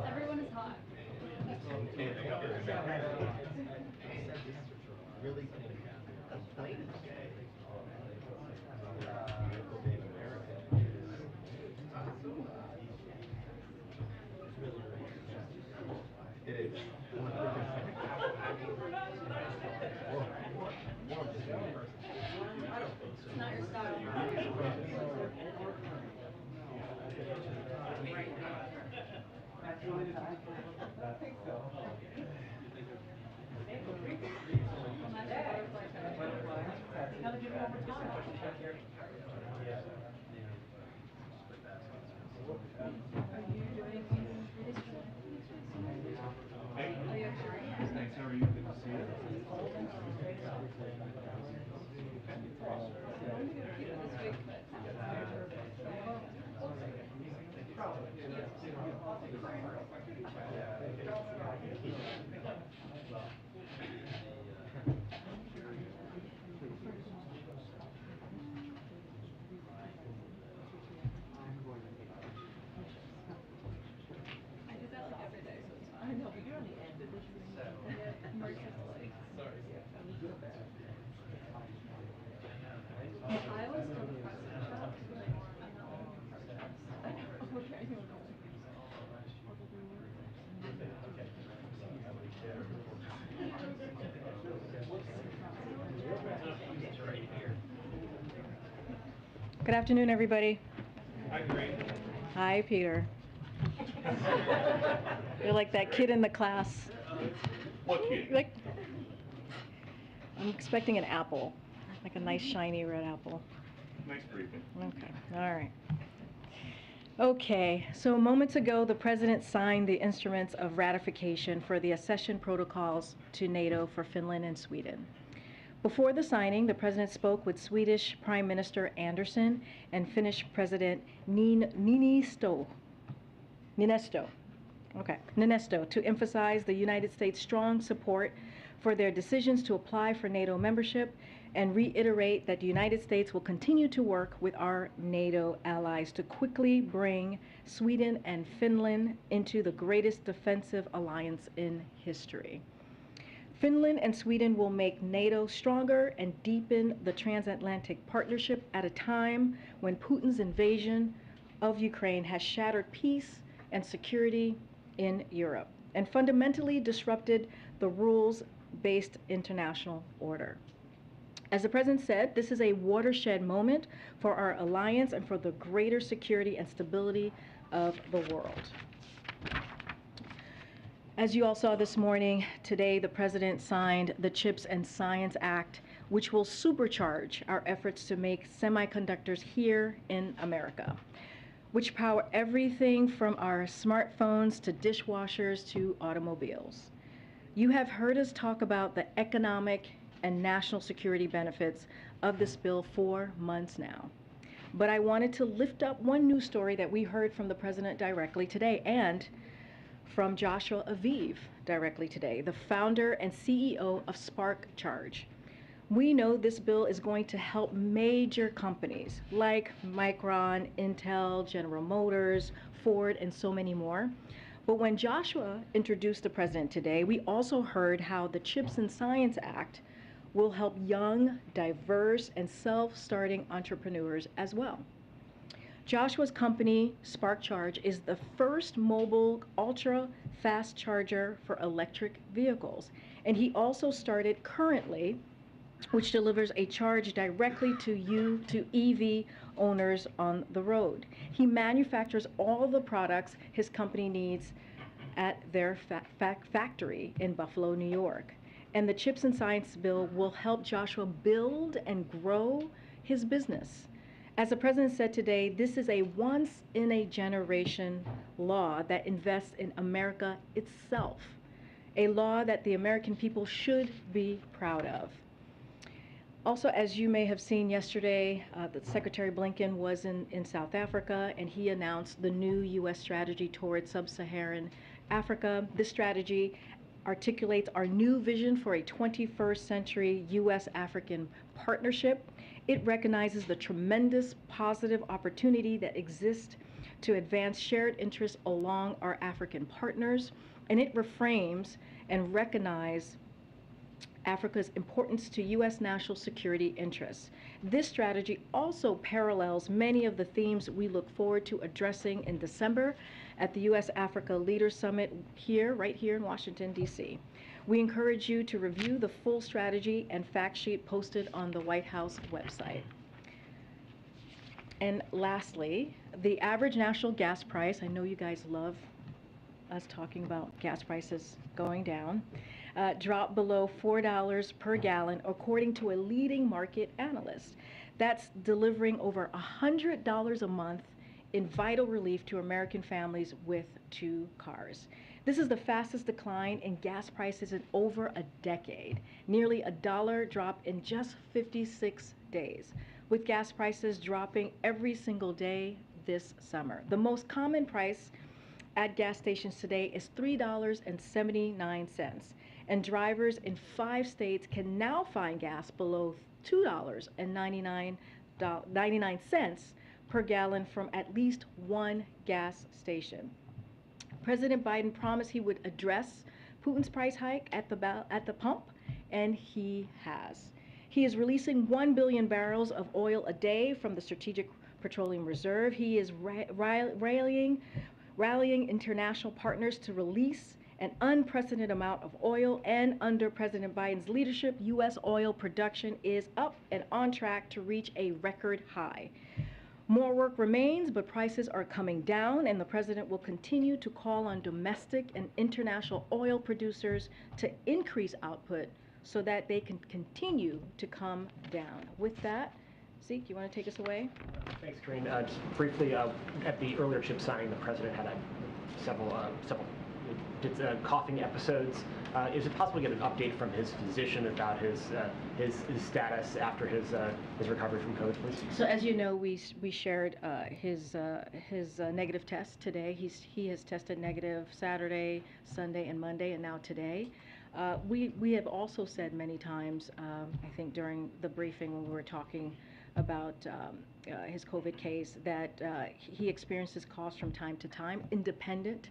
Everyone is hot. Really complaining today. It is. It's not your style. Thanks, how are you? Good to see you. I do that like every day, so it's fine. I know, but you're on the end of this thing. Mark is like, sorry. I always tell the president that, like, I'm not one of the presidents. Okay, I don't know. Good afternoon, everybody. Hi, Karine. Hi, Peter. You're like that kid in the class. What kid? Like, I'm expecting an apple, like a nice shiny red apple. Nice briefing. Okay, all right. Okay, so moments ago, the President signed the instruments of ratification for the accession protocols to NATO for Finland and Sweden. Before the signing, the President spoke with Swedish Prime Minister Andersson and Finnish President Niinisto to emphasize the United States' strong support for their decisions to apply for NATO membership and reiterate that the United States will continue to work with our NATO allies to quickly bring Sweden and Finland into the greatest defensive alliance in history. Finland and Sweden will make NATO stronger and deepen the transatlantic partnership at a time when Putin's invasion of Ukraine has shattered peace and security in Europe and fundamentally disrupted the rules-based international order. As the President said, this is a watershed moment for our alliance and for the greater security and stability of the world. As you all saw this morning, today the President signed the CHIPS and Science Act, which will supercharge our efforts to make semiconductors here in America, which power everything from our smartphones to dishwashers to automobiles. You have heard us talk about the economic and national security benefits of this bill for months now. But I wanted to lift up one news story that we heard from the President directly today and from Joshua Aviv directly today, the founder and CEO of SparkCharge. We know this bill is going to help major companies like Micron, Intel, General Motors, Ford, and so many more. But when Joshua introduced the President today, we also heard how the CHIPS and Science Act will help young, diverse, and self-starting entrepreneurs as well. Joshua's company, SparkCharge, is the first mobile ultra-fast charger for electric vehicles. And he also started Currently, which delivers a charge directly to EV owners on the road. He manufactures all the products his company needs at their factory in Buffalo, New York. And the CHIPS and Science bill will help Joshua build and grow his business As the president said today, this is a once-in-a-generation law that invests in America itself, a law that the American people should be proud of. Also, as you may have seen yesterday, Secretary Blinken was in South Africa, and he announced the new U.S. strategy towards Sub-Saharan Africa. This strategy articulates our new vision for a 21st century U.S.-African partnership. It recognizes the tremendous positive opportunity that exists to advance shared interests along our African partners, and it reframes and recognizes Africa's importance to U.S. national security interests. This strategy also parallels many of the themes we look forward to addressing in December at the U.S.-Africa Leaders Summit right here in Washington, D.C. We encourage you to review the full strategy and fact sheet posted on the White House website. And lastly, the average national gas price, I know you guys love us talking about gas prices going down, dropped below $4 per gallon, according to a leading market analyst. That's delivering over $100 a month in vital relief to American families with 2 cars. This is the fastest decline in gas prices in over a decade, nearly $1 drop in just 56 days, with gas prices dropping every single day this summer. The most common price at gas stations today is $3.79, and drivers in 5 states can now find gas below $2.99 per gallon from at least 1 gas station. President Biden promised he would address Putin's price hike at the pump, and he has. He is releasing 1 billion barrels of oil a day from the Strategic Petroleum Reserve. He is rallying international partners to release an unprecedented amount of oil, and under President Biden's leadership, U.S. oil production is up and on track to reach a record high. More work remains, but prices are coming down, and the president will continue to call on domestic and international oil producers to increase output so that they can continue to come down. With that, Zeke, you want to take us away? Thanks, Karine. Just briefly, at the earlier chip signing, the president had several coughing episodes. Is it possible to get an update from his physician about his status after his recovery from COVID, please? So, as you know, we shared his negative test today. He has tested negative Saturday, Sunday, and Monday, and now today. We have also said many times, I think during the briefing when we were talking about his COVID case, that he experiences coughs from time to time, independent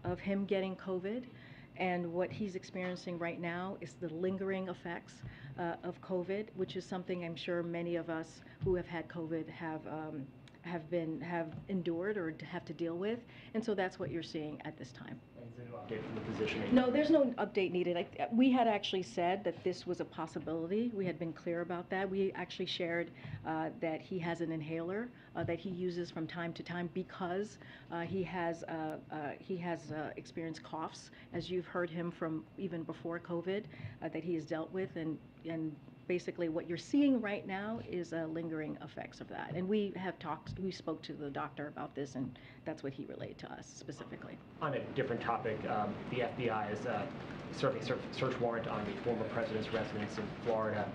of him getting COVID. And what he's experiencing right now is the lingering effects of COVID, which is something I'm sure many of us who have had COVID have endured or have to deal with. And so that's what you're seeing at this time. Update from the physician? No, there's no update needed. We had actually said that this was a possibility. We had been clear about that. We actually shared that he has an inhaler that he uses from time to time because he has experienced coughs, as you've heard him from even before COVID, that he has dealt with, and basically what you're seeing right now is lingering effects of that. And we spoke to the doctor about this, and that's what he relayed to us specifically. On a different topic, the FBI is serving a search warrant on the former president's residence in Florida.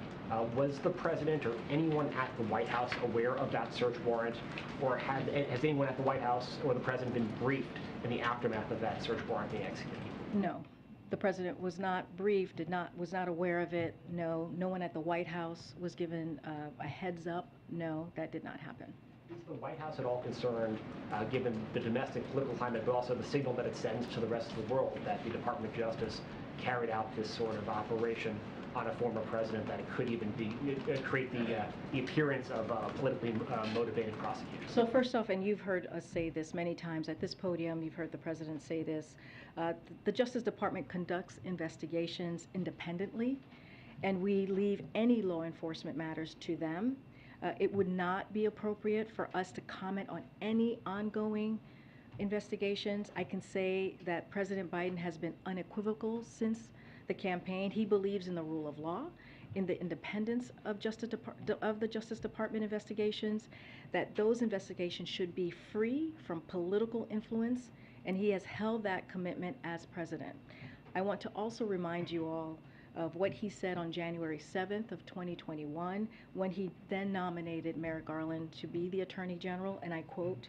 Was the president or anyone at the White House aware of that search warrant, or has anyone at the White House or the president been briefed in the aftermath of that search warrant being executed? No. The president was not briefed, was not aware of it. No one at the White House was given a heads up. No, that did not happen. Is the White House at all concerned, given the domestic political climate, but also the signal that it sends to the rest of the world, that the Department of Justice carried out this sort of operation on a former president, that it could even create the appearance of politically motivated prosecutors? So first off, and you've heard us say this many times at this podium, you've heard the president say this, the Justice Department conducts investigations independently, and we leave any law enforcement matters to them. It would not be appropriate for us to comment on any ongoing investigations. I can say that President Biden has been unequivocal since the campaign. He believes in the rule of law, in the independence of the Justice Department investigations, that those investigations should be free from political influence, and he has held that commitment as president. I want to also remind you all of what he said on January 7th of 2021 when he then nominated Merrick Garland to be the Attorney General, and I quote,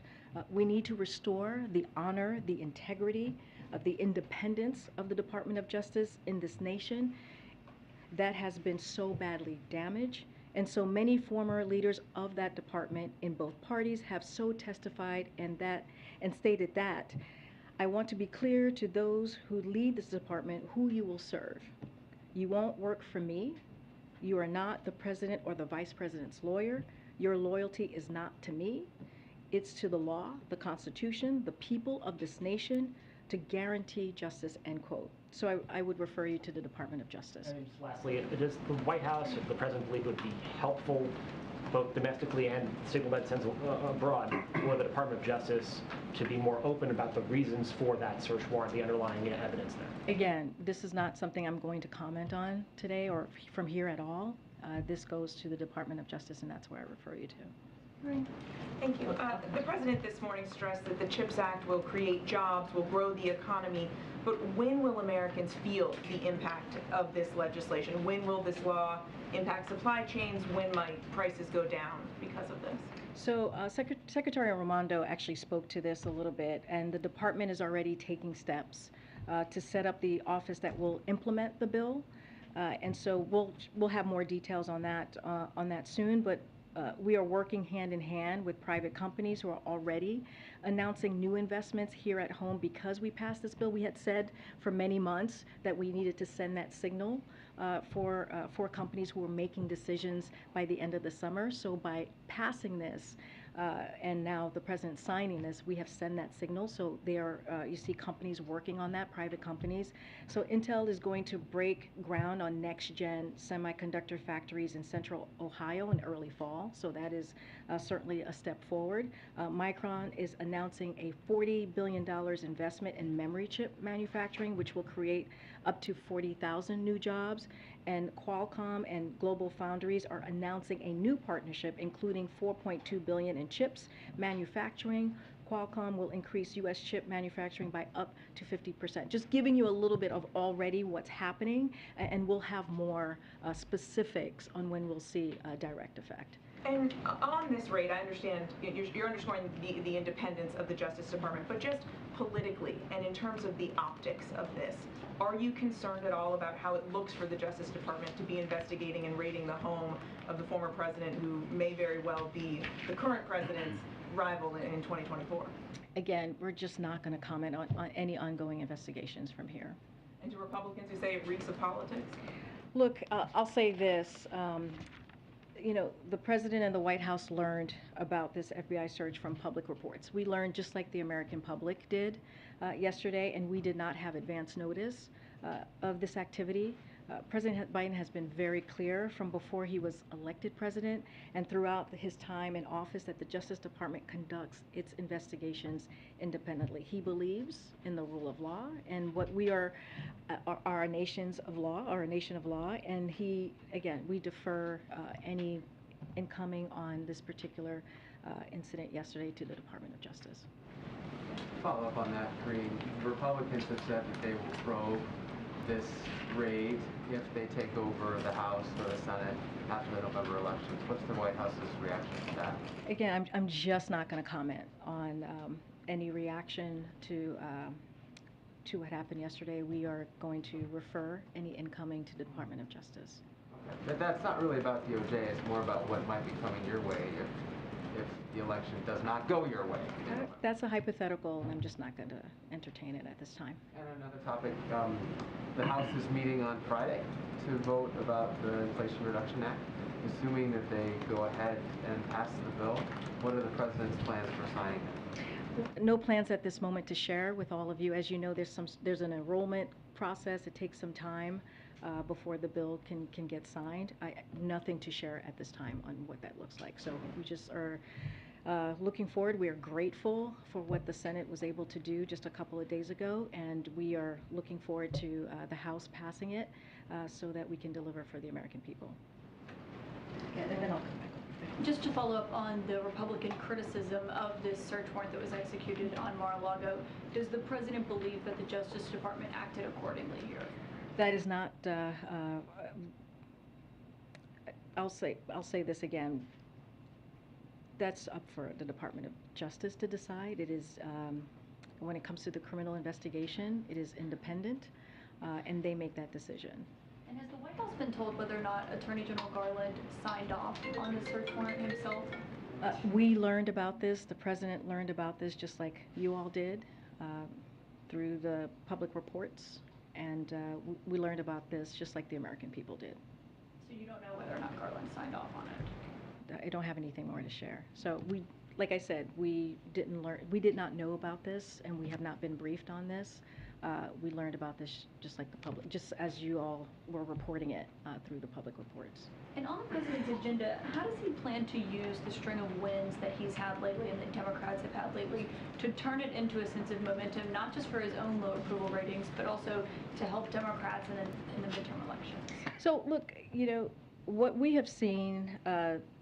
"We need to restore the honor, the integrity of the independence of the Department of Justice in this nation that has been so badly damaged." And so many former leaders of that department in both parties have so testified and stated that. I want to be clear to those who lead this department who you will serve. You won't work for me. You are not the president or the vice president's lawyer. Your loyalty is not to me. It's to the law, the Constitution, the people of this nation to guarantee justice, end quote. So I would refer you to the Department of Justice. And just lastly, does the White House or the president believe it would be helpful, both domestically and signal that sense abroad, for the Department of Justice to be more open about the reasons for that search warrant, the underlying evidence there? Again, this is not something I'm going to comment on today or from here at all. This goes to the Department of Justice, and that's where I refer you to. Right. Thank you. The President this morning stressed that the CHIPS Act will create jobs, will grow the economy, but when will Americans feel the impact of this legislation? When will this law impact supply chains? When might prices go down because of this? So Secretary Raimondo actually spoke to this a little bit, and the department is already taking steps to set up the office that will implement the bill. And so we'll have more details on that soon, but we are working hand in hand with private companies who are already announcing new investments here at home because we passed this bill. We had said for many months that we needed to send that signal for companies who were making decisions by the end of the summer. So by passing this, and now the president signing this, we have sent that signal. So there, you see companies working on that, private companies. So Intel is going to break ground on next-gen semiconductor factories in central Ohio in early fall. So that is certainly a step forward. Micron is announcing a $40 billion investment in memory chip manufacturing, which will create up to 40,000 new jobs. And Qualcomm and Global Foundries are announcing a new partnership, including $4.2 billion in chips manufacturing. Qualcomm will increase U.S. chip manufacturing by up to 50%. Just giving you a little bit of already what's happening, and we'll have more specifics on when we'll see a direct effect. And on this rate, I understand you're underscoring the independence of the Justice Department, but just politically and in terms of the optics of this, are you concerned at all about how it looks for the Justice Department to be investigating and raiding the home of the former president, who may very well be the current president's rival in 2024? Again, we're just not going to comment on any ongoing investigations from here. And to Republicans who say it reeks of politics? Look, I'll say this. You know, the president and the White House learned about this FBI search from public reports. We learned just like the American public did yesterday, and we did not have advance notice of this activity. President Biden has been very clear from before he was elected president and throughout his time in office that the Justice Department conducts its investigations independently. He believes in the rule of law, and what we are a nation of law, and we defer any incoming on this particular incident yesterday to the Department of Justice. Follow up on that, Karine. Republicans have said that they will probe this raid if they take over the House or the Senate after the November elections. What's the White House's reaction to that? Again, I'm just not going to comment on any reaction to what happened yesterday. We are going to refer any incoming to the Department of Justice. Okay. But that's not really about DOJ. It's more about what might be coming your way if the election does not go your way. That's a hypothetical, and I'm just not going to entertain it at this time. And another topic, the House is meeting on Friday to vote about the Inflation Reduction Act. Assuming that they go ahead and pass the bill, what are the President's plans for signing it? No plans at this moment to share with all of you. As you know, there's an enrollment process. It takes some time before the bill can get signed. Nothing to share at this time on what that looks like. So we just are Looking forward, we are grateful for what the Senate was able to do just a couple of days ago, and we are looking forward to the House passing it so that we can deliver for the American people. Yeah, and then I'll come back. Just to follow up on the Republican criticism of this search warrant that was executed on Mar-a-Lago, does the president believe that the Justice Department acted accordingly here? That is not. I'll say this again. That's up for the Department of Justice to decide. It is, when it comes to the criminal investigation, it is independent, and they make that decision. And has the White House been told whether or not Attorney General Garland signed off on the search warrant himself? We learned about this, the president learned about this just like you all did, through the public reports, and we learned about this just like the American people did. So you don't know whether or not Garland signed off on it? I don't have anything more to share. So like I said, we did not know about this, and we have not been briefed on this. We learned about this just like the public, just as you all were reporting it through the public reports. And on the president's agenda, how does he plan to use the string of wins that he's had lately and that Democrats have had lately to turn it into a sense of momentum, not just for his own low approval ratings, but also to help Democrats in the midterm elections? So look, you know, what we have seen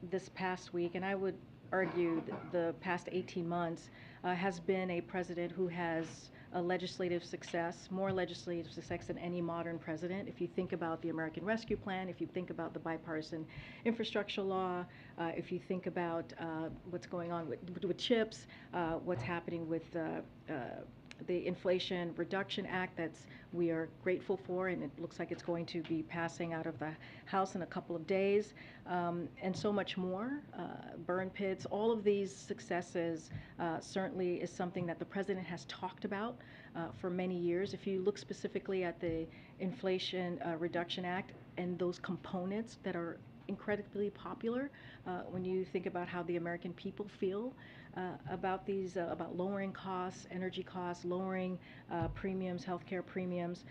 this past week, and I would argue the past 18 months, has been a president who has a legislative success, more legislative success than any modern president. If you think about the American Rescue Plan, if you think about the bipartisan infrastructure law, if you think about what's going on with CHIPS, what's happening with the Inflation Reduction Act we are grateful for, and it looks like it's going to be passing out of the House in a couple of days, and so much more. Burn pits, all of these successes certainly is something that the president has talked about for many years. If you look specifically at the Inflation Reduction Act and those components that are incredibly popular, when you think about how the American people feel about these, about lowering costs, energy costs, lowering premiums, healthcare premiums.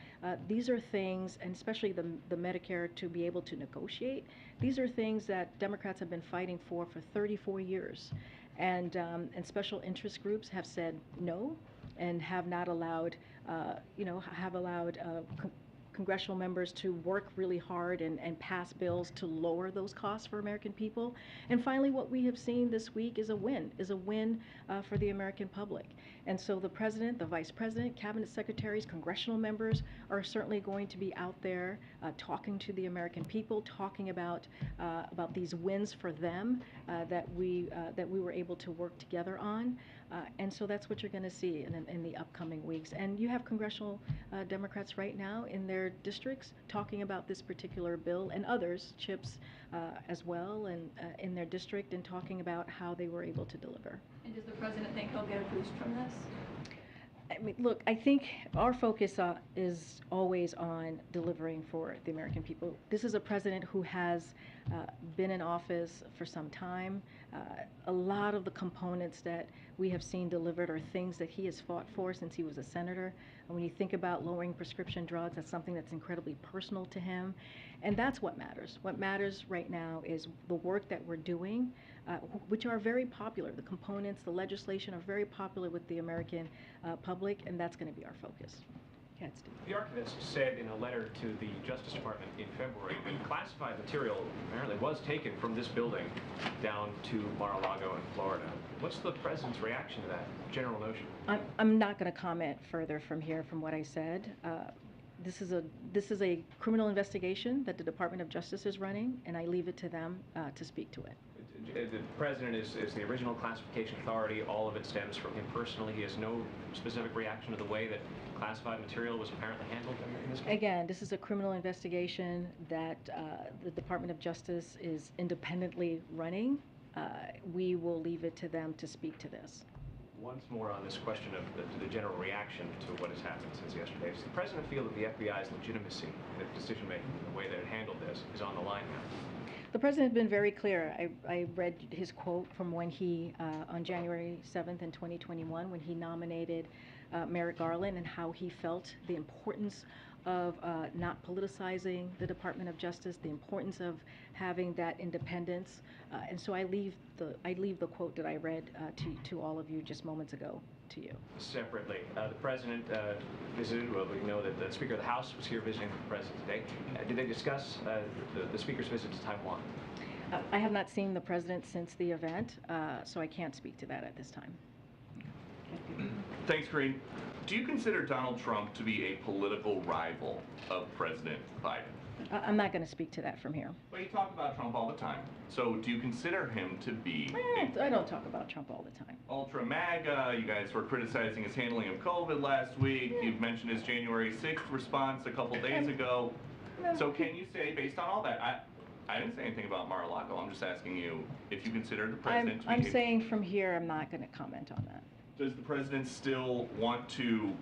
These are things, and especially the Medicare to be able to negotiate, these are things that Democrats have been fighting for 34 years. And special interest groups have said no and have not allowed, congressional members to work really hard and pass bills to lower those costs for American people. And finally, what we have seen this week is a win for the American public. And so the president, the vice president, cabinet secretaries, congressional members are certainly going to be out there talking to the American people, talking about these wins for them that we were able to work together on. And so that's what you're going to see in the upcoming weeks. And you have congressional Democrats right now in their districts talking about this particular bill, and others, CHIPS as well, and in their district, and talking about how they were able to deliver. And does the president think he'll get a boost from this? I mean, look, I think our focus is always on delivering for the American people. This is a president who has been in office for some time. A lot of the components that we have seen delivered are things that he has fought for since he was a senator. And when you think about lowering prescription drugs, that's something that's incredibly personal to him. And that's what matters. What matters right now is the work that we're doing, which are very popular. The components, the legislation are very popular with the American public, and that's going to be our focus. Yeah, Steve. The archivist said in a letter to the Justice Department in February that classified material apparently was taken from this building down to Mar-a-Lago in Florida. What's the president's reaction to that general notion? I'm not going to comment further from here from what I said. This is a criminal investigation that the Department of Justice is running, and I leave it to them to speak to it. The president is the original classification authority. All of it stems from him personally. He has no specific reaction to the way that classified material was apparently handled in this case? Again, this is a criminal investigation that the Department of Justice is independently running. We will leave it to them to speak to this. Once more on this question of the general reaction to what has happened since yesterday. Does the president feel that the FBI's legitimacy in its decision-making, the way that it handled this, is on the line now? The president has been very clear. I read his quote from when he, on January 7th in 2021, when he nominated Merrick Garland, and how he felt the importance of not politicizing the Department of Justice, the importance of having that independence. And so I leave the quote that I read to all of you just moments ago to you. Separately, the president visited, well, we know that the Speaker of the House was here visiting the president today. Did they discuss the Speaker's visit to Taiwan? I have not seen the president since the event, so I can't speak to that at this time. Thanks, Karine. Do you consider Donald Trump to be a political rival of President Biden? I'm not going to speak to that from here. Well, you talk about Trump all the time. So do you consider him to be I don't talk about Trump all the time. ultra MAGA? You guys were criticizing his handling of COVID last week. You've mentioned his January 6th response a couple days ago. So can you say, based on all that, I didn't say anything about Mar-a-Lago. I'm just asking you if you consider the president to be... I'm saying from here, I'm not going to comment on that. Does the president still want to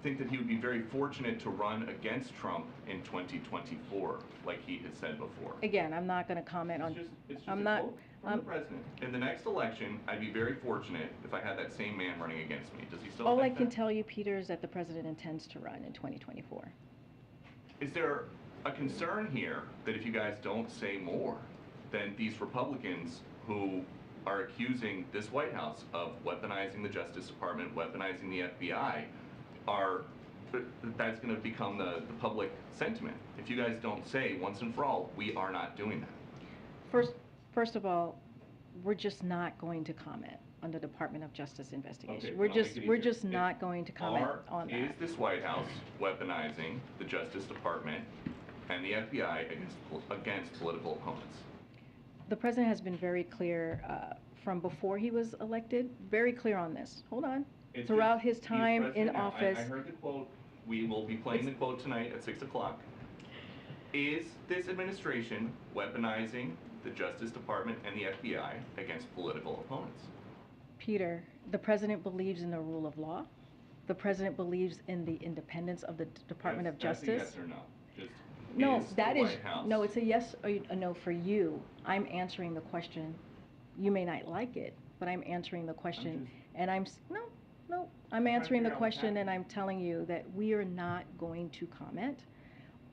think that he would be very fortunate to run against Trump in 2024, like he has said before? Again, I'm not going to comment on... It's just I'm a not... quote from the president. In the next election, I'd be very fortunate if I had that same man running against me. Does he still All I think can that? tell you, Peter, is that the president intends to run in 2024. Is there a concern here that if you guys don't say more, then these Republicans who are accusing this White House of weaponizing the Justice Department, weaponizing the FBI, that's going to become the public sentiment? If you guys don't say once and for all, we are not doing that. First of all, we're just not going to comment on the Department of Justice investigation. Okay, We're just not going to comment on that. Is this White House weaponizing the Justice Department and the FBI against political opponents? The president has been very clear from before he was elected, very clear on this. Hold on. Throughout his time in office. I heard the quote. We will be playing the quote tonight at 6 o'clock. Is this administration weaponizing the Justice Department and the FBI against political opponents? Peter, the president believes in the rule of law. The president believes in the independence of the Department of Justice. That's a yes or no? Just No, is that the is, White House... no, it's a yes or a no for you. I'm answering the question. You may not like it, but I'm answering the question. And I'm answering the question and I'm telling you that we are not going to comment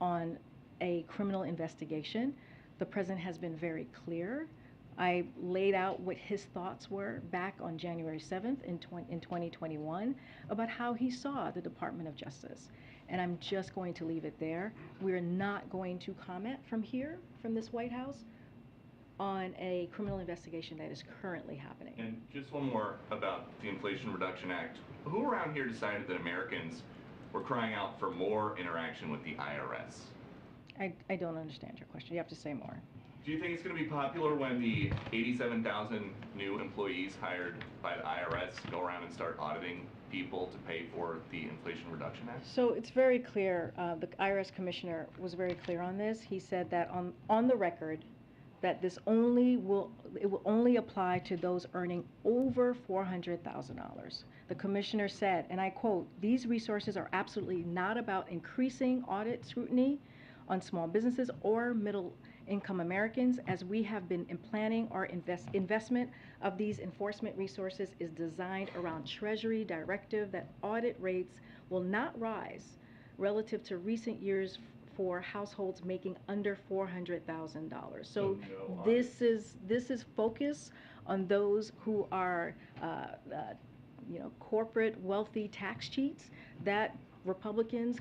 on a criminal investigation. The president has been very clear. I laid out what his thoughts were back on January 7th in 2021 about how he saw the Department of Justice. And I'm just going to leave it there. We're not going to comment from here, from this White House, on a criminal investigation that is currently happening. And just one more about the Inflation Reduction Act. Who around here decided that Americans were crying out for more interaction with the IRS? I don't understand your question. You have to say more. Do you think it's going to be popular when the 87,000 new employees hired by the IRS go around and start auditing people to pay for the Inflation Reduction Act? So it's very clear. The IRS commissioner was very clear on this. He said that on the record that this will only apply to those earning over $400,000. The commissioner said, and I quote, "These resources are absolutely not about increasing audit scrutiny on small businesses or middle-income Americans, as we have been planning our investment of these enforcement resources is designed around Treasury directive that audit rates will not rise relative to recent years for households making under $400,000. So no this is focus on those who are corporate wealthy tax cheats that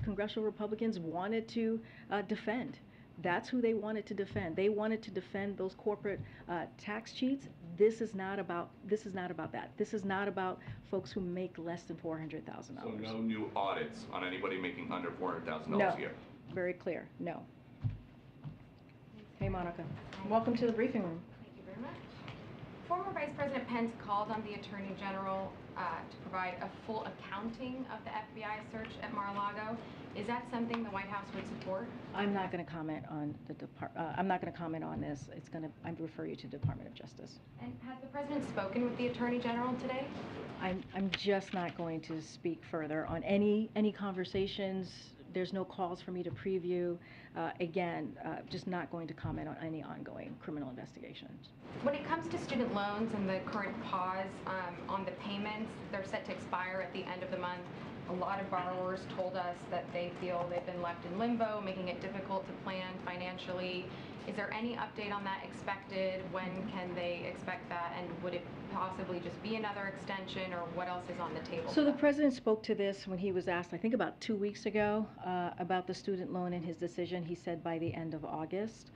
congressional Republicans wanted to defend. That's who they wanted to defend. They wanted to defend those corporate tax cheats. This is not about that. This is not about folks who make less than $400,000. So no new audits on anybody making under $400,000 No. a year? Very clear, no. Hey, Monica. Welcome to the briefing room. Thank you very much. Former Vice President Pence called on the Attorney General to provide a full accounting of the FBI search at Mar-a-Lago. Is that something the White House would support? I'm not going to comment on I'm not going to comment on this. I'm refer you to Department of Justice. And has the President spoken with the Attorney General today? I'm just not going to speak further on any conversations. There's no calls for me to preview. Just not going to comment on any ongoing criminal investigations. When it comes to student loans and the current pause on the payments, they're set to expire at the end of the month. A lot of borrowers told us that they feel they've been left in limbo, making it difficult to plan financially. Is there any update on that expected? When can they expect that? And would it possibly just be another extension, or what else is on the table? So the president spoke to this when he was asked, I think about 2 weeks ago, about the student loan and his decision. He said by the end of August.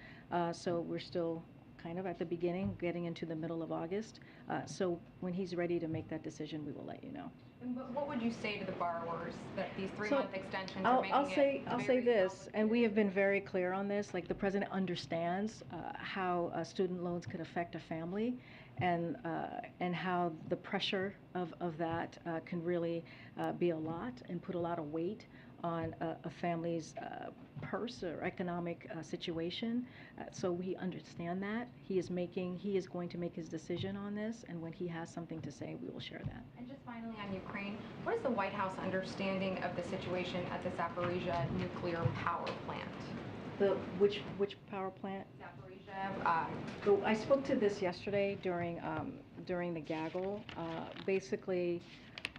So we're still kind of at the beginning, getting into the middle of August. So when he's ready to make that decision, we will let you know. And what would you say to the borrowers that these 3-month extensions are making I'll say very this, and we have been very clear on this. Like, the president understands how student loans could affect a family, and how the pressure of that can really be a lot and put a lot of weight on a family's purse or economic situation. So we understand that. He is going to make his decision on this, and when he has something to say, we will share that. And just finally on Ukraine, what is the White House understanding of the situation at the Zaporizhzhia nuclear power plant? Which power plant? Zaporizhzhia. So I spoke to this yesterday during the gaggle. Basically,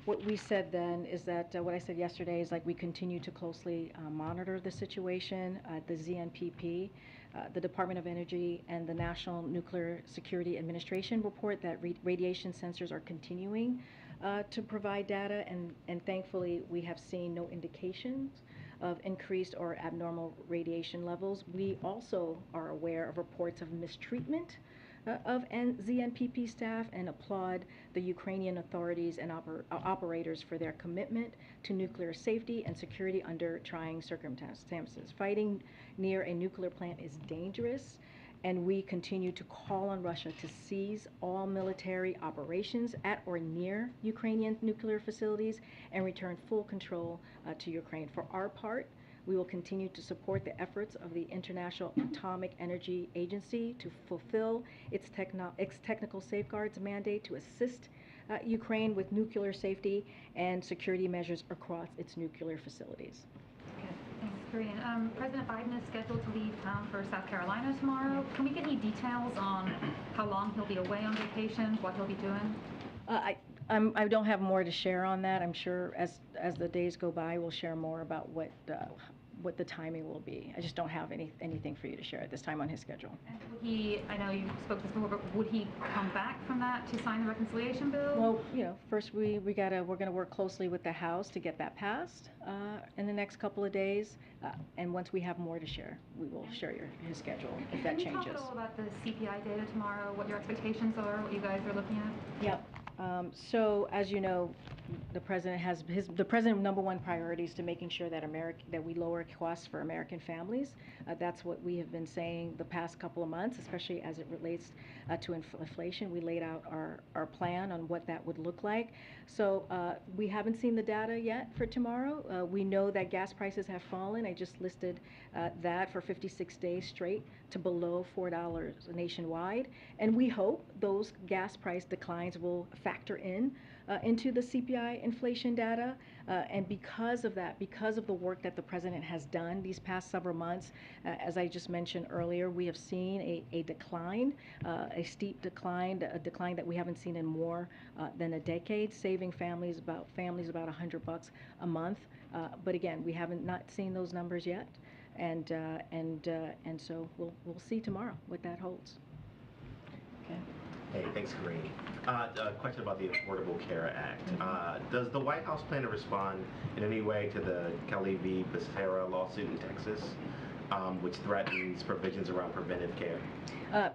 what we said then is that, what I said yesterday is, like, we continue to closely monitor the situation. The ZNPP, the Department of Energy, and the National Nuclear Security Administration report that radiation sensors are continuing to provide data, and thankfully we have seen no indications of increased or abnormal radiation levels. We also are aware of reports of mistreatment of ZNPP staff, and applaud the Ukrainian authorities and operators for their commitment to nuclear safety and security under trying circumstances. Fighting near a nuclear plant is dangerous, and we continue to call on Russia to cease all military operations at or near Ukrainian nuclear facilities and return full control to Ukraine. For our part, we will continue to support the efforts of the International Atomic Energy Agency to fulfill its technical safeguards mandate to assist Ukraine with nuclear safety and security measures across its nuclear facilities. Okay, thanks, Karine. President Biden is scheduled to leave town for South Carolina tomorrow. Can we get any details on how long he'll be away on vacation, what he'll be doing? I don't have more to share on that. I'm sure as the days go by, we'll share more about what the timing will be. I just don't have anything for you to share at this time on his schedule. And would he, I know you spoke this before, but would he come back from that to sign the reconciliation bill? Well, first we're gonna work closely with the House to get that passed in the next couple of days, and once we have more to share, we will share his schedule if that changes. Can you talk at all about the CPI data tomorrow, what your expectations are, what you guys are looking at? Yep. So as you know, the president's number one priority is to making sure that we lower costs for American families. That's what we have been saying the past couple of months, especially as it relates to inflation. We laid out our plan on what that would look like. So we haven't seen the data yet for tomorrow. We know that gas prices have fallen. I just listed that for 56 days straight to below $4 nationwide. And we hope those gas price declines will factor into the CPI inflation data. And because of that, because of the work that the president has done these past several months, as I just mentioned earlier, we have seen a decline, a steep decline, a decline that we haven't seen in more than a decade, saving families about $100 a month. But again, we haven't not seen those numbers yet, and so we'll see tomorrow what that holds. Okay. Hey, thanks, Karine. A question about the Affordable Care Act. Does the White House plan to respond in any way to the Kelly v. Becerra lawsuit in Texas, which threatens provisions around preventive care?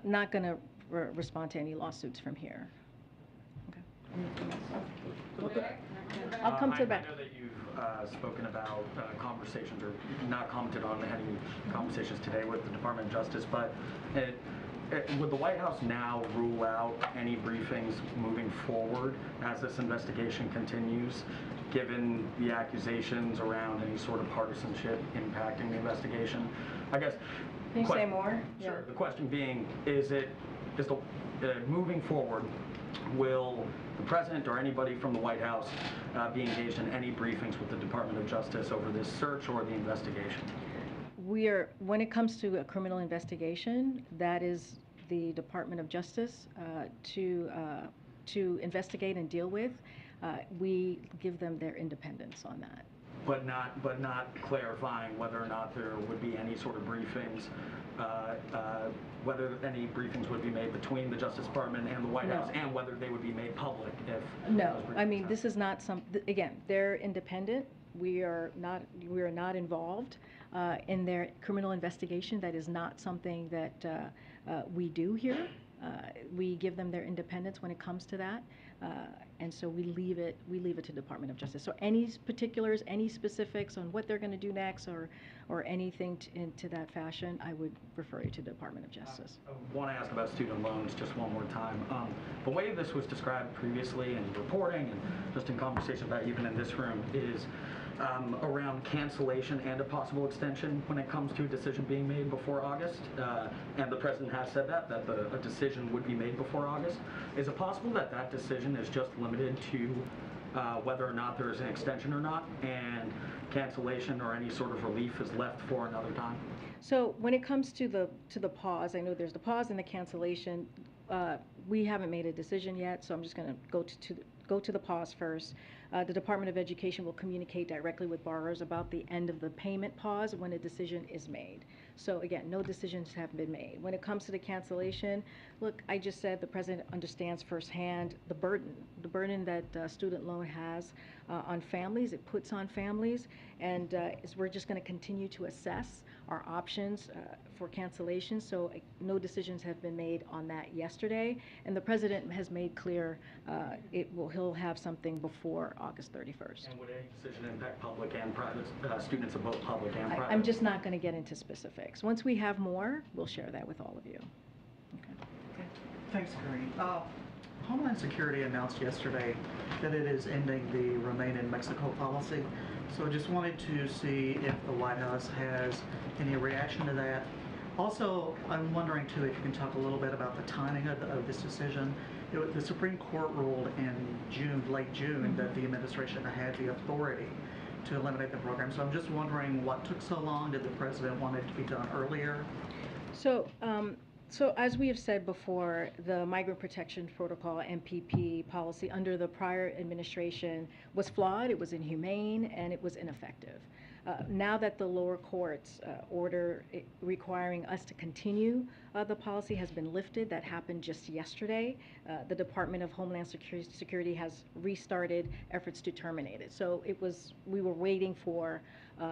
Not going to respond to any lawsuits from here. Okay. I'll come to the back. I know that you've spoken about conversations, or not commented on any conversations today with the Department of Justice, but would the White House now rule out any briefings moving forward as this investigation continues, given the accusations around any sort of partisanship impacting the investigation? I guess. Can you say more? Sure. The question being, is the moving forward, will the president or anybody from the White House be engaged in any briefings with the Department of Justice over this search or the investigation? When it comes to a criminal investigation, that is the Department of Justice to investigate and deal with. we give them their independence on that. But not clarifying whether or not there would be any sort of briefings, whether any briefings would be made between the Justice Department and the White House, and whether they would be made public if No, those I mean, briefings this is not again, they're independent. We are not involved in their criminal investigation. That is not something that we do here. We give them their independence when it comes to that, and so we leave it to Department of Justice. So any particulars, any specifics on what they're going to do next, or anything into that fashion, I would refer you to the Department of Justice. I want to ask about student loans just one more time. The way this was described previously in reporting and just in conversation about even in this room is around cancellation and a possible extension when it comes to a decision being made before August. And the President has said that a decision would be made before August. Is it possible that that decision is just limited to whether or not there is an extension or not, and cancellation or any sort of relief is left for another time? So when it comes to the pause, I know there's the pause and the cancellation. We haven't made a decision yet, so I'm just going to go to the pause first. The Department of Education will communicate directly with borrowers about the end of the payment pause when a decision is made. So again, no decisions have been made. When it comes to the cancellation, look, I just said the President understands firsthand the burden that student loan has on families. It puts on families, and we're just going to continue to assess our options for cancellation. So no decisions have been made on that yesterday, and the President has made clear he'll have something before August 31st. And would any decision impact public and private students of both public and private? I'm just not going to get into specifics. Once we have more, we'll share that with all of you. Okay. Thanks, Karine. Homeland Security announced yesterday that it is ending the Remain in Mexico policy. So I just wanted to see if the White House has any reaction to that. Also, I'm wondering too if you can talk a little bit about the timing of this decision. The Supreme Court ruled in late June, that the administration had the authority to eliminate the program. So I'm just wondering what took so long. Did the President want it to be done earlier? So as we have said before, the Migrant Protection Protocol, MPP policy under the prior administration was flawed, it was inhumane, and it was ineffective. Now that the lower court's order requiring us to continue the policy has been lifted, that happened just yesterday, the Department of Homeland Security has restarted efforts to terminate it. So we were waiting for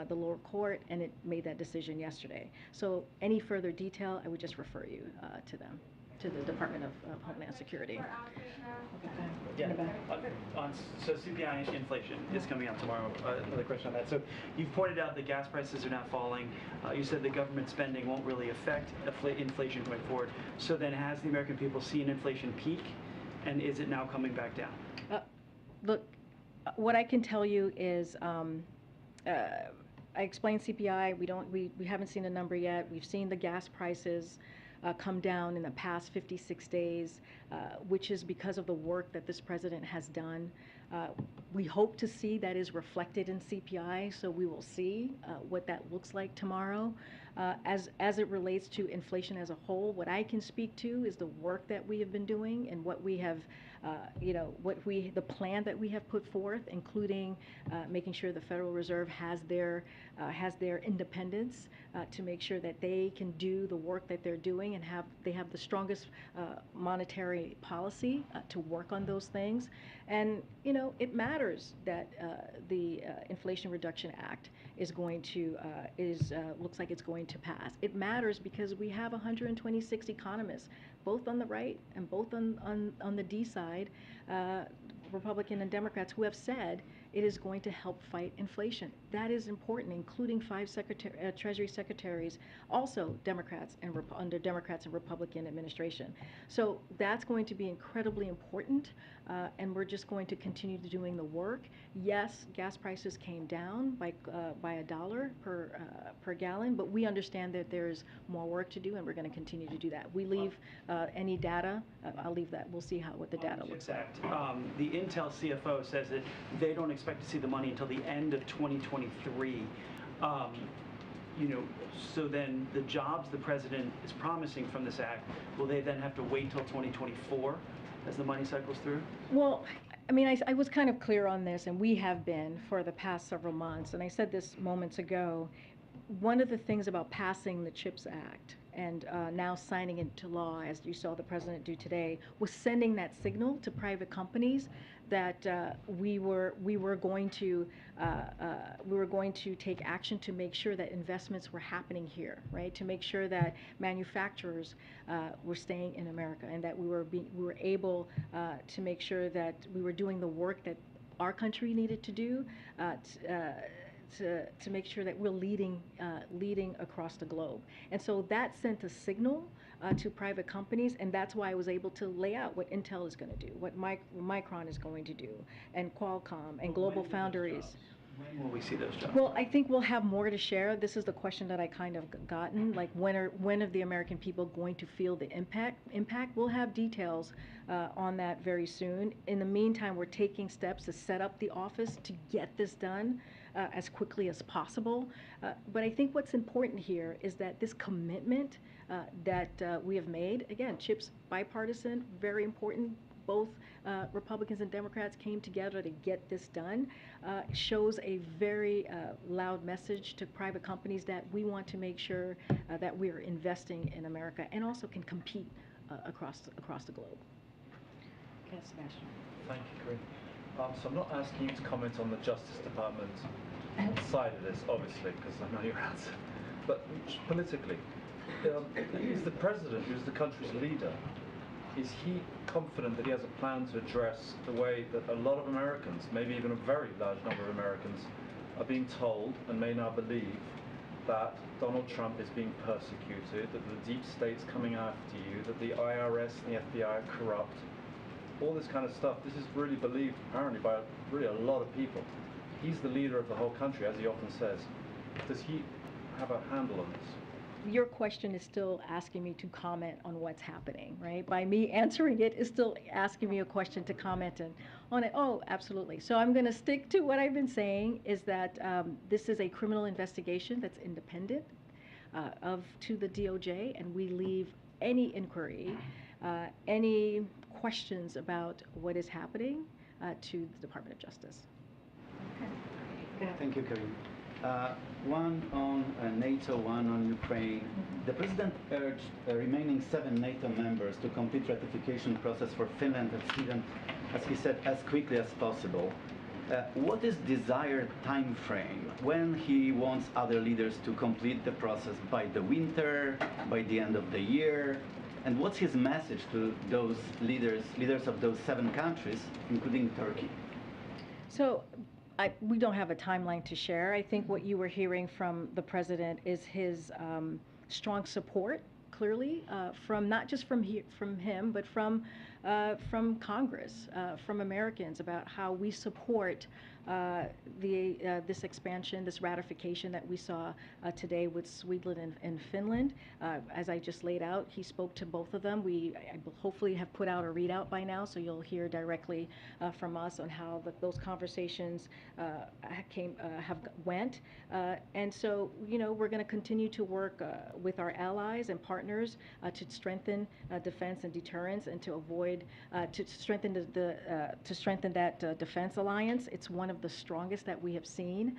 the lower court, and it made that decision yesterday. So any further detail, I would just refer you to them, to the Department of Homeland Security. Yeah. So Cpi inflation is coming out tomorrow. Another question on that. So you've pointed out that gas prices are now falling. You said the government spending won't really affect inflation going forward. So then has the American people seen inflation peak, and is it now coming back down? Look, what I can tell you is I explained CPI. We haven't seen a number yet. We've seen the gas prices come down in the past 56 days, which is because of the work that this president has done. We hope to see that is reflected in CPI, so we will see what that looks like tomorrow. As it relates to inflation as a whole, what I can speak to is the work that we have been doing and what we have, the plan that we have put forth, including making sure the Federal Reserve has their independence to make sure that they can do the work that they're doing and they have the strongest monetary policy to work on those things. And it matters that the Inflation Reduction Act is going to looks like it's going to pass. It matters because we have 126 economists, both on the right and both on the D side, Republican and Democrats, who have said it is going to help fight inflation. That is important, including 5 Treasury secretaries, also Democrats and under Democrats and Republican administration. So that's going to be incredibly important, and we're just going to continue doing the work. Yes, gas prices came down by $1 per gallon, but we understand that there's more work to do, and we're going to continue to do that. We leave any data. I'll leave that. We'll see what the data looks like. The Intel CFO says that they don't expect to see the money until the end of 2023. So then the jobs the president is promising from this act, will they then have to wait till 2024 as the money cycles through? Well, I mean, I was kind of clear on this, and we have been for the past several months, and I said this moments ago. One of the things about passing the CHIPS Act and now signing it into law, as you saw the president do today, was sending that signal to private companies that we were going to take action to make sure that investments were happening here, right? To make sure that manufacturers were staying in America, and that we were able to make sure that we were doing the work that our country needed to do. To make sure that we're leading across the globe. And so that sent a signal to private companies, and that's why I was able to lay out what Intel is going to do, what Micron is going to do, and Qualcomm, and Global Foundries. When will we see those jobs? Well, I think we'll have more to share. This is the question that I kind of gotten, like when are the American people going to feel the impact? We'll have details on that very soon. In the meantime, we're taking steps to set up the office to get this done as quickly as possible. But I think what's important here is that this commitment that we have made, again, CHIPS bipartisan, very important. Both Republicans and Democrats came together to get this done, shows a very loud message to private companies that we want to make sure that we are investing in America and also can compete across the globe. Okay, Sebastian. Thank you, Karine. So I'm not asking you to comment on the Justice Department side of this, obviously, because I know your answer. But politically, is the president, who's the country's leader, is he confident that he has a plan to address the way that a lot of Americans, maybe even a very large number of Americans, are being told and may now believe that Donald Trump is being persecuted, that the deep state's coming after you, that the IRS and the FBI are corrupt, all this kind of stuff? This is really believed, apparently, by really a lot of people. He's the leader of the whole country, as he often says. Does he have a handle on this? Your question is still asking me to comment on what's happening, right? By me answering it is still asking me a question to comment on it. Oh, absolutely. So I'm going to stick to what I've been saying, is that this is a criminal investigation that's independent to the DOJ, and we leave any inquiry, any questions about what is happening to the Department of Justice. Okay. Thank you, Karine. One on NATO, one on Ukraine. The President urged the remaining 7 NATO members to complete ratification process for Finland and Sweden, as he said, as quickly as possible. What is desired time frame when he wants other leaders to complete the process? By the winter, by the end of the year? And what's his message to those leaders of those 7 countries, including Turkey? So we don't have a timeline to share. I think what you were hearing from the president is his strong support, clearly, from not just from him, but from Congress, from Americans, about how we support this expansion, this ratification that we saw today with Sweden and Finland. As I just laid out, he spoke to both of them. I hopefully have put out a readout by now, so you'll hear directly from us on how those conversations went. And so, we're going to continue to work with our allies and partners to strengthen defense and deterrence, and to avoid to strengthen that defense alliance. It's one of the strongest that we have seen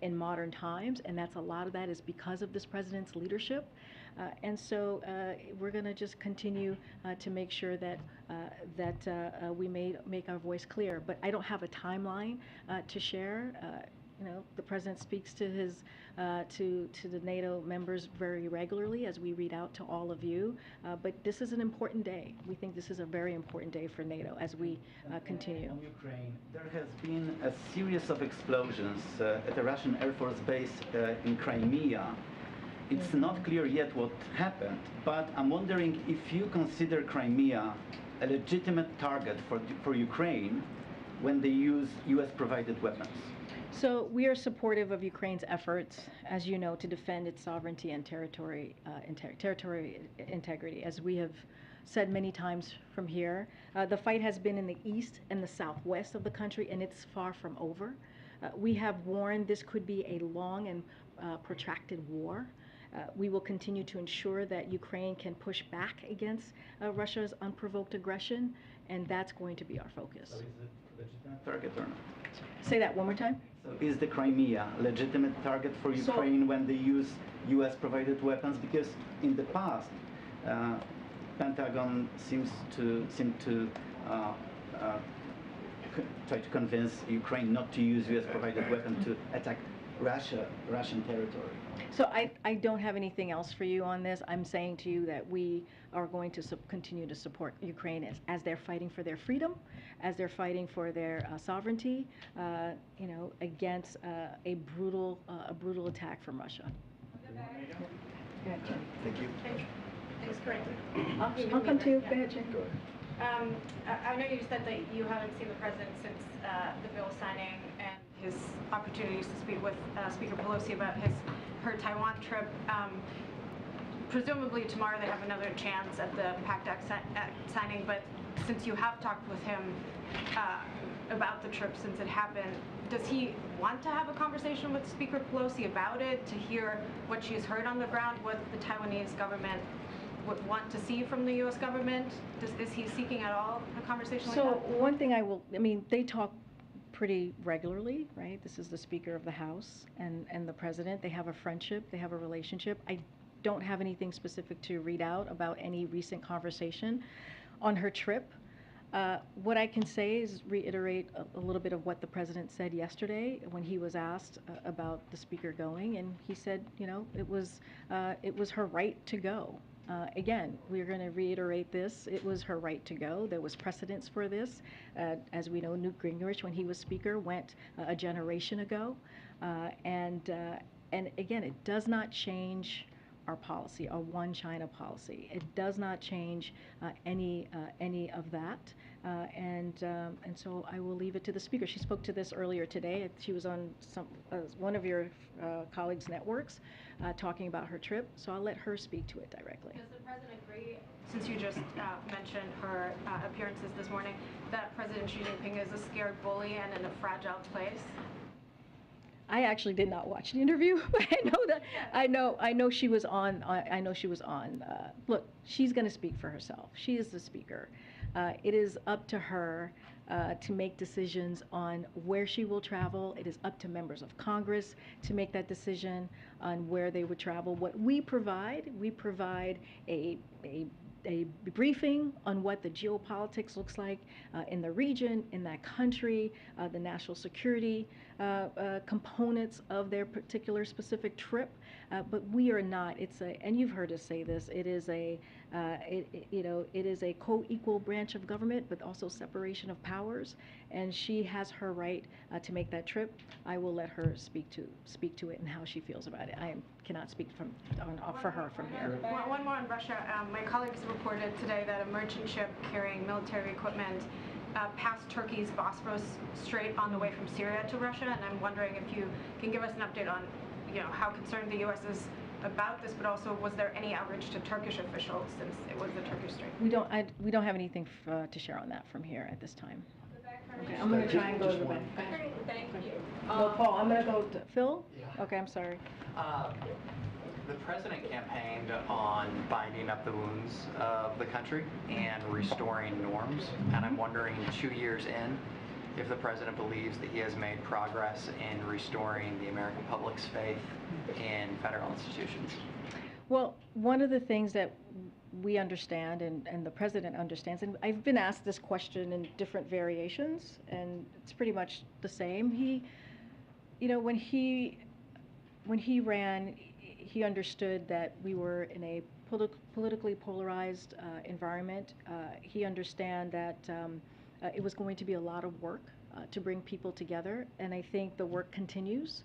in modern times, and a lot of that is because of this president's leadership. And so we're going to just continue to make sure that we make our voice clear. But I don't have a timeline to share. The president speaks to his to the NATO members very regularly, as we read out to all of you. But this is an important day. We think this is a very important day for NATO as we continue. On Ukraine, there has been a series of explosions at a Russian Air Force base in Crimea. It's not clear yet what happened, but I'm wondering if you consider Crimea a legitimate target for Ukraine when they use US-provided weapons. So we are supportive of Ukraine's efforts, as you know, to defend its sovereignty and territory integrity. As we have said many times from here, the fight has been in the east and the southwest of the country, and it's far from over. We have warned this could be a long and protracted war. We will continue to ensure that Ukraine can push back against Russia's unprovoked aggression, and that's going to be our focus. So is it legitimate target or not? Say that one more time. So is the Crimea a legitimate target for Ukraine when they use U.S.-provided weapons? Because in the past, Pentagon seemed to try to convince Ukraine not to use U.S.-provided weapons to attack Russian territory. So I don't have anything else for you on this. I'm saying to you that we are going to continue to support Ukraine as they're fighting for their freedom, as they're fighting for their sovereignty, against a brutal attack from Russia. Go ahead, Jen. Thank you. Thanks, Karine. I'll come to you. Go ahead, Jen. Go ahead. I know you said that you haven't seen the president since the bill signing and his opportunities to speak with Speaker Pelosi about her Taiwan trip. Presumably tomorrow they have another chance at the PACT Act signing, but since you have talked with him about the trip since it happened, does he want to have a conversation with Speaker Pelosi about it, to hear what she's heard on the ground, what the Taiwanese government would want to see from the U.S. government? Is he seeking at all a conversation like that? So one thing they talk pretty regularly, right? This is the Speaker of the House and the President. They have a friendship, they have a relationship. I don't have anything specific to read out about any recent conversation on her trip. What I can say is reiterate a little bit of what the President said yesterday when he was asked about the Speaker going, and he said, it was her right to go. Again, we're going to reiterate this. It was her right to go. There was precedence for this. As we know, Newt Gingrich, when he was Speaker, went a generation ago. And again, it does not change our policy, our one China policy. It does not change any of that. And so I will leave it to the Speaker. She spoke to this earlier today. She was on one of your colleagues' networks talking about her trip. So I'll let her speak to it directly. Does the President agree, since you just mentioned her appearances this morning, that President Xi Jinping is a scared bully and in a fragile place? I actually did not watch the interview, but I know she was on. I know she was on. Look, she's going to speak for herself. She is the Speaker. It is up to her to make decisions on where she will travel. It is up to members of Congress to make that decision on where they would travel. What we provide a briefing on what the geopolitics looks like in the region, in that country, the national security components of their particular specific trip. But we are not. And you've heard us say this. It is a co-equal branch of government, but also separation of powers. And she has her right to make that trip. I will let her speak to it and how she feels about it. I cannot speak for her from here. One more on Russia. My colleagues reported today that a merchant ship carrying military equipment passed Turkey's Bosphorus Strait on the way from Syria to Russia, and I'm wondering if you can give us an update on, how concerned the U.S. is about this, but also was there any outreach to Turkish officials since it was the Turkish Strait? We don't have anything to share on that from here at this time. Okay, I'm going to try and go to the back. Thank you. No, Paul, I'm going to go to Phil. Yeah. Okay, I'm sorry. The president campaigned on binding up the wounds of the country and restoring norms, and I'm wondering, 2 years in, if the president believes that he has made progress in restoring the American public's faith in federal institutions. Well, one of the things that we understand and the president understands, and I've been asked this question in different variations, and it's pretty much the same. When he ran, he understood that we were in a politically polarized environment. He understand that it was going to be a lot of work to bring people together, and I think the work continues.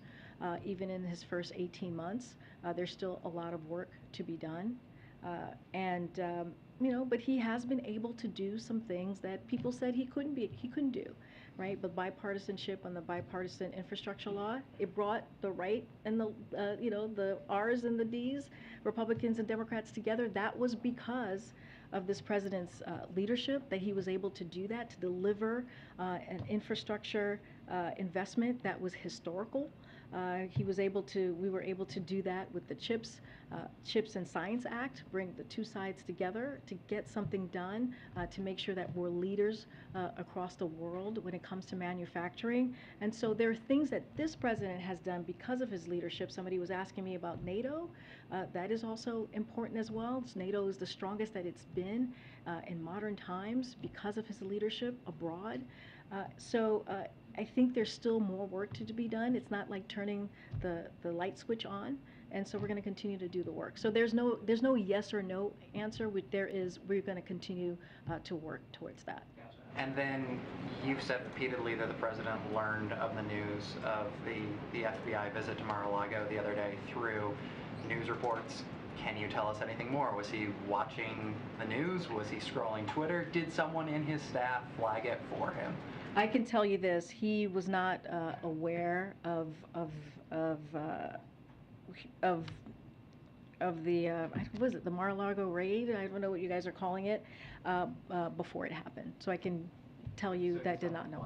Even in his first 18 months, there's still a lot of work to be done. But he has been able to do some things that people said he couldn't do, right? But bipartisanship on the bipartisan infrastructure law, it brought the right and the R's and the D's, Republicans and Democrats together. That was because of this president's leadership, that he was able to do that, to deliver an infrastructure investment that was historical We were able to do that with the Chips and Science Act, bring the two sides together to get something done, to make sure that we're leaders across the world when it comes to manufacturing. And so there are things that this president has done because of his leadership. Somebody was asking me about Nato. That is also important as well. NATO is the strongest that it's been in modern times because of his leadership abroad. So I think there's still more work to be done. It's not like turning the light switch on, and so we're going to continue to do the work. So there's no yes or no answer. We're going to continue to work towards that. And then you've said repeatedly that the president learned of the news of the FBI visit to Mar-a-Lago the other day through news reports. Can you tell us anything more? Was he watching the news? Was he scrolling Twitter? Did someone in his staff flag it for him? I can tell you this: he was not aware of the what was it, the Mar-a-Lago raid? I don't know what you guys are calling it, before it happened. So I can tell you that did not know.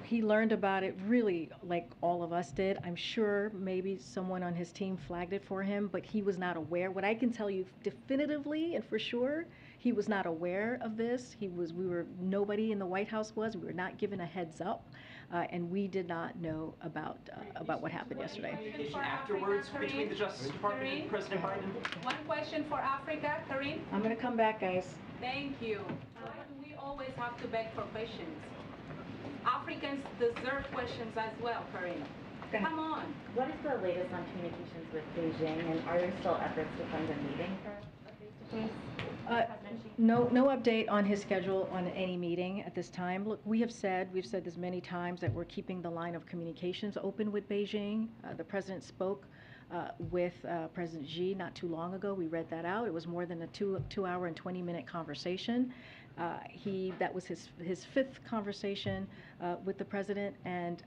He learned about it really like all of us did. I'm sure maybe someone on his team flagged it for him, but he was not aware. What I can tell you definitively and for sure, he was not aware of this. Nobody in the White House was. We were not given a heads up, and we did not know about what happened yesterday. Communication afterwards between the Justice Department and President Biden? One question for Africa, Karine. I'm going to come back, guys. Thank you. Why do we always have to beg for questions? Africans deserve questions as well, Karine. Come on. What is the latest on communications with Beijing, and are there still efforts to find a meeting for a face-to-face? No update on his schedule on any meeting at this time. Look, we've said this many times that we're keeping the line of communications open with Beijing. The president spoke with President Xi not too long ago. We read that out. It was more than a 2-hour and 20-minute conversation. That was his fifth conversation with the president, and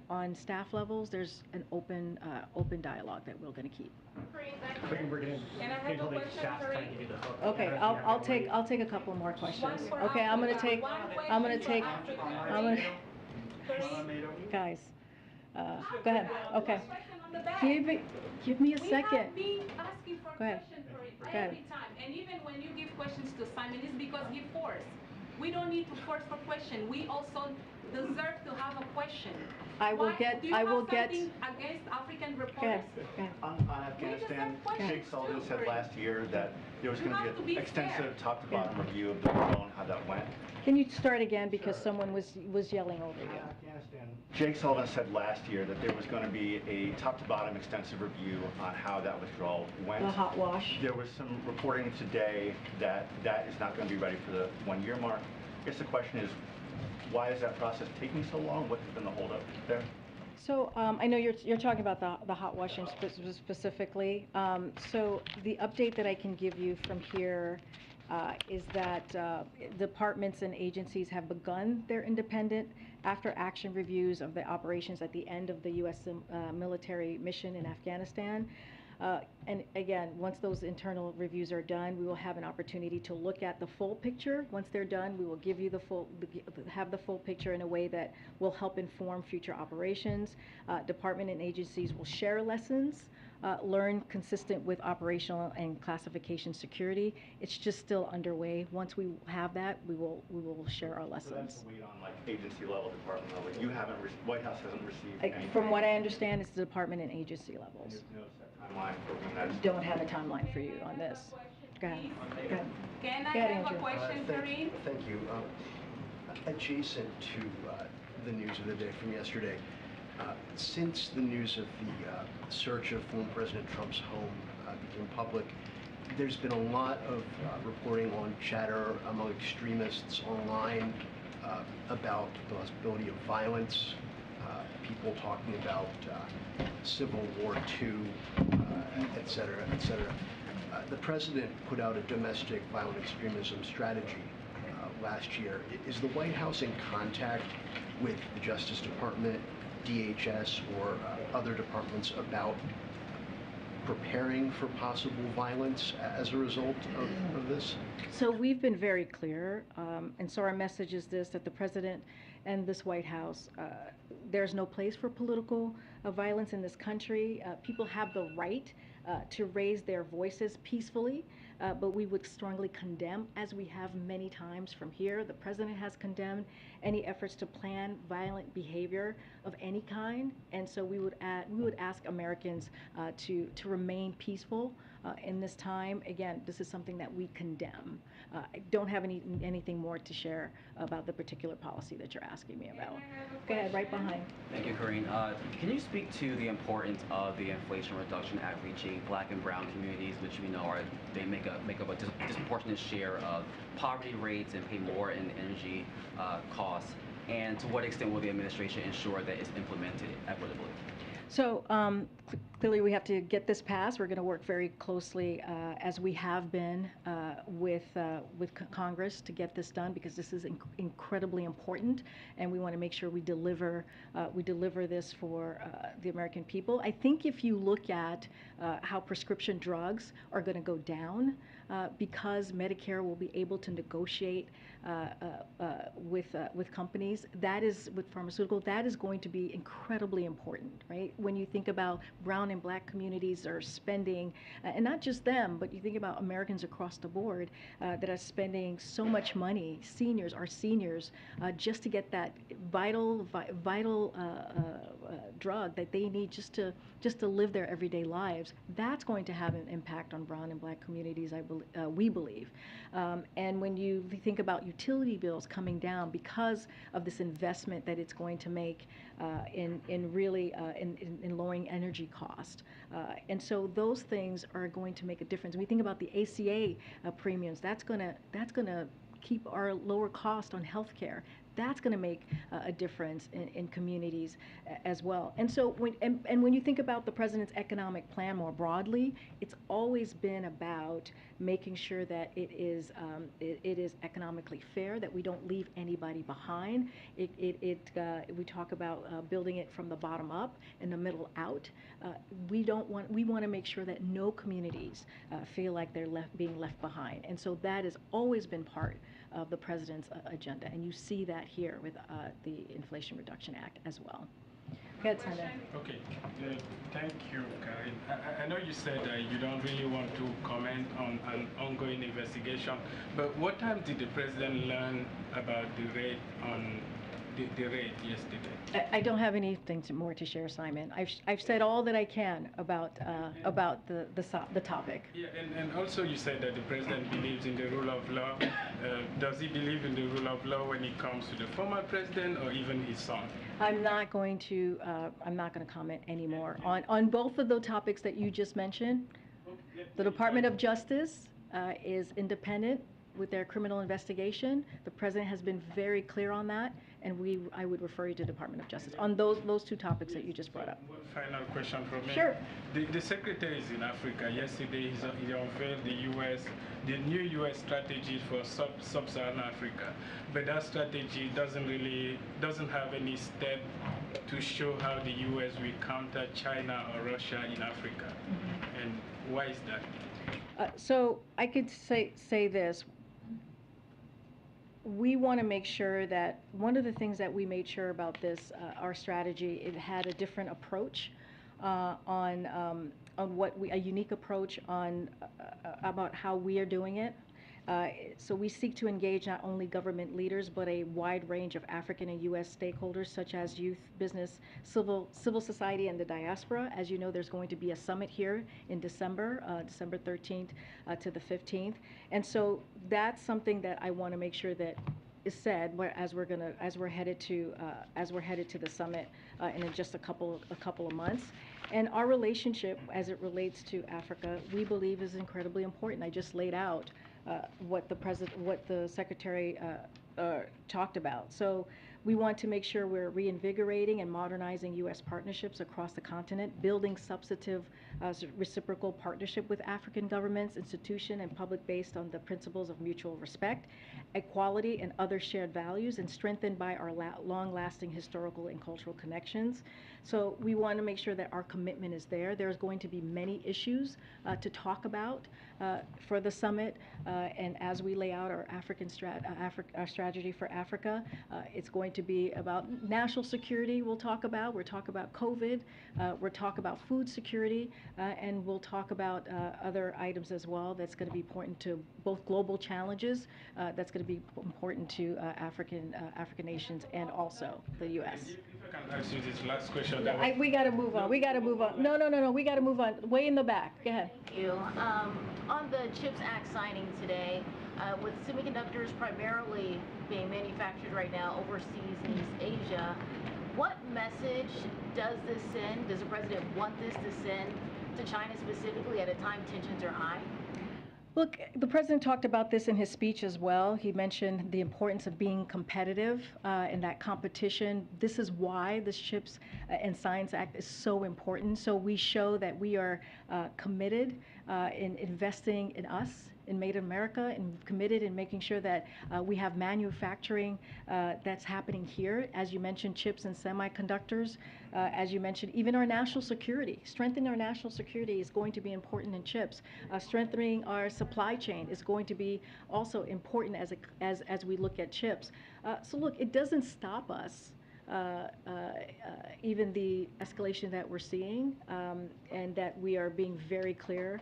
on staff levels, there's an open dialogue that we're going to keep. Can I have a question, Karine? Okay, I'll take a couple more questions. Okay, I'm gonna take guys. Go ahead. Okay. Give me a second. We have been asking for Go ahead. questions for Go ahead. every time, and even when you give questions to Simon, it's because he forced. We don't need to force for question. We also deserve to have a question. I will get. Do you have something against African reporters? On Afghanistan, Jake Sullivan said last year that there was going to be an extensive top-to-bottom review of the bill and how that went. Can you start again because someone was yelling over you? Jake Sullivan said last year that there was going to be a top-to-bottom extensive review on how that withdrawal went. The hot wash. There was some reporting today that that is not going to be ready for the 1-year mark. I guess the question is, why is that process taking so long? What has been the holdup there? So I know you're talking about the hot washing specifically. So the update that I can give you from here is that departments and agencies have begun their independent after-action reviews of the operations at the end of the U.S. military mission in Afghanistan. And again, once those internal reviews are done, we will have an opportunity to look at the full picture. Once they're done, we will give you the full picture in a way that will help inform future operations. Department and agencies will share lessons learned consistent with operational and classification security. It's just still underway. Once we have that, we will share our lessons. So that's the wait on like agency level, department level. You haven't, White House hasn't received anything. From what I understand, it's the department and agency levels. There's no set timeline for when that's. Don't have a timeline for you on this. Go ahead. Go ahead. Can I Go ahead, have Andrew. a question, Karine? Thank you. Adjacent to the news of the day from yesterday, since the news of the search of former President Trump's home became public, there's been a lot of reporting on chatter among extremists online about the possibility of violence, people talking about Civil War II, et cetera, et cetera. The president put out a domestic violent extremism strategy last year. Is the White House in contact with the Justice Department, DHS, or other departments about preparing for possible violence as a result of this? So we've been very clear, and so our message is this, that the president and this White House, there's no place for political of violence in this country. People have the right to raise their voices peacefully, but we would strongly condemn, as we have many times from here. The president has condemned any efforts to plan violent behavior of any kind, and so we would ask Americans to remain peaceful in this time. Again, this is something that we condemn. I don't have anything more to share about the particular policy that you're asking me about. Go ahead, right behind. Thank you, Karine. Can you speak to the importance of the Inflation Reduction Act reaching Black and Brown communities, which we know make up a disproportionate share of poverty rates and pay more in energy costs? And to what extent will the administration ensure that it's implemented equitably? So clearly we have to get this passed. We're going to work very closely, as we have been, with Congress to get this done, because this is incredibly important, and we want to make sure we deliver this for the American people. I think if you look at how prescription drugs are going to go down, because Medicare will be able to negotiate with companies, that is, with pharmaceutical, that is going to be incredibly important, right? When you think about brown and Black communities are spending, and not just them, but you think about Americans across the board that are spending so much money, our seniors, just to get that vital drug that they need just to live their everyday lives. That's going to have an impact on brown and Black communities, we believe. And when you think about utility bills coming down because of this investment that it's going to make in lowering energy cost. And so those things are going to make a difference. When we think about the ACA premiums, that's gonna keep our lower cost on healthcare. That's going to make a difference in communities as well. And so when you think about the president's economic plan more broadly, it's always been about making sure that it is economically fair, that we don't leave anybody behind. We talk about building it from the bottom up and the middle out. We want to make sure that no communities feel like they're being left behind. And so that has always been part of the president's agenda, and you see that here with the Inflation Reduction Act as well. Go ahead, Sandra. Okay, thank you, Karine. I know you said you don't really want to comment on an ongoing investigation, but what time did the president learn about the raid on the raid yesterday? I don't have anything more to share, Simon. I've said all that I can about the topic. Yeah, and also you said that the president believes in the rule of law. Does he believe in the rule of law when it comes to the former president or even his son? I'm not going to comment anymore on both of the topics that you just mentioned. The Department of Justice is independent with their criminal investigation. The president has been very clear on that, and I would refer you to the Department of Justice on those two topics that you just brought up. One final question from me. Sure. The secretary is in Africa. Yesterday he unveiled the new U.S. strategy for Sub-Saharan Africa, but that strategy doesn't have any step to show how the U.S. will counter China or Russia in Africa. Mm-hmm. And why is that? So I could say this. We want to make sure that one of the things that we made sure about this, our strategy, it had a different approach on a unique approach on about how we are doing it. So we seek to engage not only government leaders, but a wide range of African and U.S. stakeholders, such as youth, business, civil society, and the diaspora. As you know, there's going to be a summit here in December 13th to the 15th. And so that's something that I want to make sure that is said as we're headed to the summit in just a couple of months. And our relationship as it relates to Africa, we believe, is incredibly important. I just laid out what the secretary talked about. So we want to make sure we're reinvigorating and modernizing U.S. partnerships across the continent, building substantive reciprocal partnership with African governments, institutions, and public based on the principles of mutual respect, equality, and other shared values, and strengthened by our long-lasting historical and cultural connections. So we want to make sure that our commitment is there. There's going to be many issues to talk about for the summit, and as we lay out our strategy for Africa, it's going to be about national security. We'll talk about COVID. We'll talk about food security, and we'll talk about other items as well. That's going to be important to both global challenges. That's going to be important to African nations and also the U.S. If I can ask you this last question. We got to move on. We got to move on. No. We got to move on. Way in the back. Go ahead. Thank you. On the CHIPS Act signing today, with semiconductors primarily being manufactured right now overseas in East Asia, what message does this send? Does the president want this to send to China specifically at a time tensions are high? Look, the president talked about this in his speech as well. He mentioned the importance of being competitive in that competition. This is why this CHIPS and Science Act is so important. So we show that we are committed in investing in us, in Made in America, and committed in making sure that we have manufacturing that's happening here. As you mentioned, chips and semiconductors. As you mentioned, even our national security. Strengthening our national security is going to be important in chips. Strengthening our supply chain is going to be also important as we look at chips. So look, it doesn't stop us. Even the escalation that we're seeing, and that we are being very clear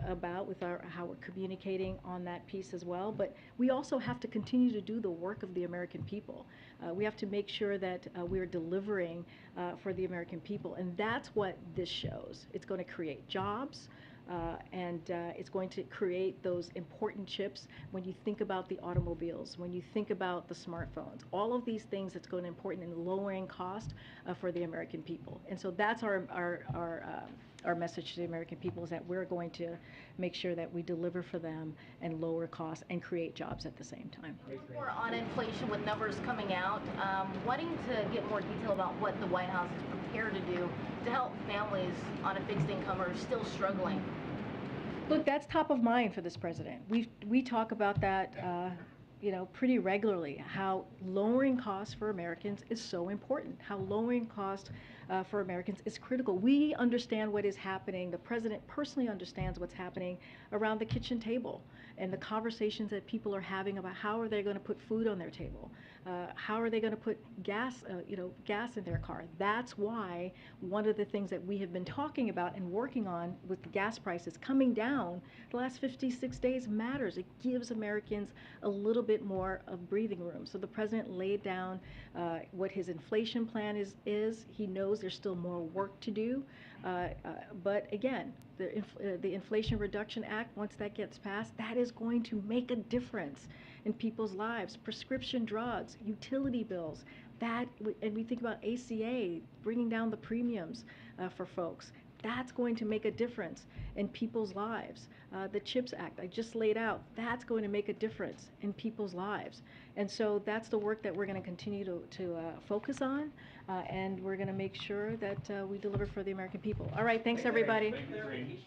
about with how we're communicating on that piece as well. But we also have to continue to do the work of the American people. We have to make sure that we're delivering for the American people, and that's what this shows. It's going to create jobs. And it's going to create those important chips when you think about the automobiles, when you think about the smartphones, all of these things that's going to be important in lowering cost for the American people. And so that's our message to the American people, is that we're going to make sure that we deliver for them and lower costs and create jobs at the same time. More on inflation with numbers coming out, wanting to get more detail about what the White House is prepared to do to help families on a fixed income or still struggling. Look, that's top of mind for this president. We talk about that pretty regularly, how lowering costs for Americans is so important, how lowering costs for Americans is critical. We understand what is happening. The president personally understands what's happening around the kitchen table and the conversations that people are having about how are they going to put food on their table, how are they going to put gas in their car. That's why one of the things that we have been talking about and working on with the gas prices coming down the last 56 days matters. It gives Americans a little bit more of breathing room. So the president laid down what his inflation plan is. He knows there's still more work to do, but again, the Inflation Reduction Act, once that gets passed, that is going to make a difference in people's lives. Prescription drugs, utility bills, and we think about ACA, bringing down the premiums for folks. That's going to make a difference in people's lives. The CHIPS Act I just laid out, that's going to make a difference in people's lives. And so that's the work that we're going to continue to focus on, and we're going to make sure that we deliver for the American people. All right, thanks everybody. Thank you.